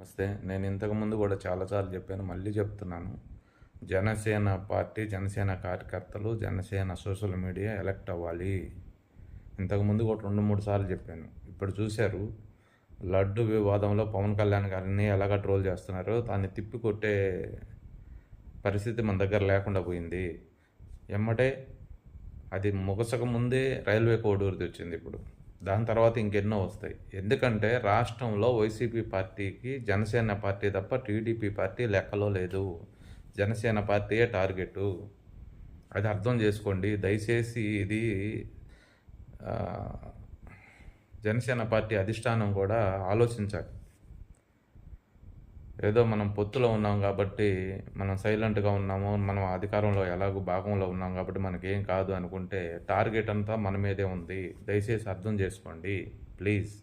వస్తే నేను ఇంతకుముందు కూడా చాలాసార్లు చెప్పాను, మళ్ళీ చెప్తున్నాను. జనసేన పార్టీ, జనసేన కార్యకర్తలు, జనసేన సోషల్ మీడియా ఎలక్ట్ అవ్వాలి. ఇంతకుముందు కూడా 2-3 సార్లు చెప్పాను. ఇప్పుడు చూశారు, లడ్డు వివాదంలో పవన్ కళ్యాణ్ గారిని ఎలాగ ట్రోల్ చేస్తున్నారో దాన్ని తిప్పికొట్టే పరిస్థితి మన దగ్గర లేకుండా పోయింది. ఎమ్మటే అది ముగసక ముందే రైల్వే కోడూరుది వచ్చింది. ఇప్పుడు దాని తర్వాత ఇంకెన్నో వస్తాయి. ఎందుకంటే రాష్ట్రంలో వైసీపీ పార్టీకి జనసేన పార్టీ తప్ప టీడీపీ పార్టీ లెక్కలో లేదు. జనసేన పార్టీయే టార్గెటు. అది అర్థం చేసుకోండి దయచేసి. ఇది జనసేన పార్టీ అధిష్టానం కూడా ఆలోచించాలి. ఏదో మనం పొత్తులో ఉన్నాం కాబట్టి, మనం సైలెంట్గా ఉన్నాము, మనం అధికారంలో ఎలాగో భాగంలో ఉన్నాం కాబట్టి మనకేం కాదు అనుకుంటే టార్గెట్ అంతా మన మీదే ఉంది. దయచేసి అర్థం చేసుకోండి ప్లీజ్.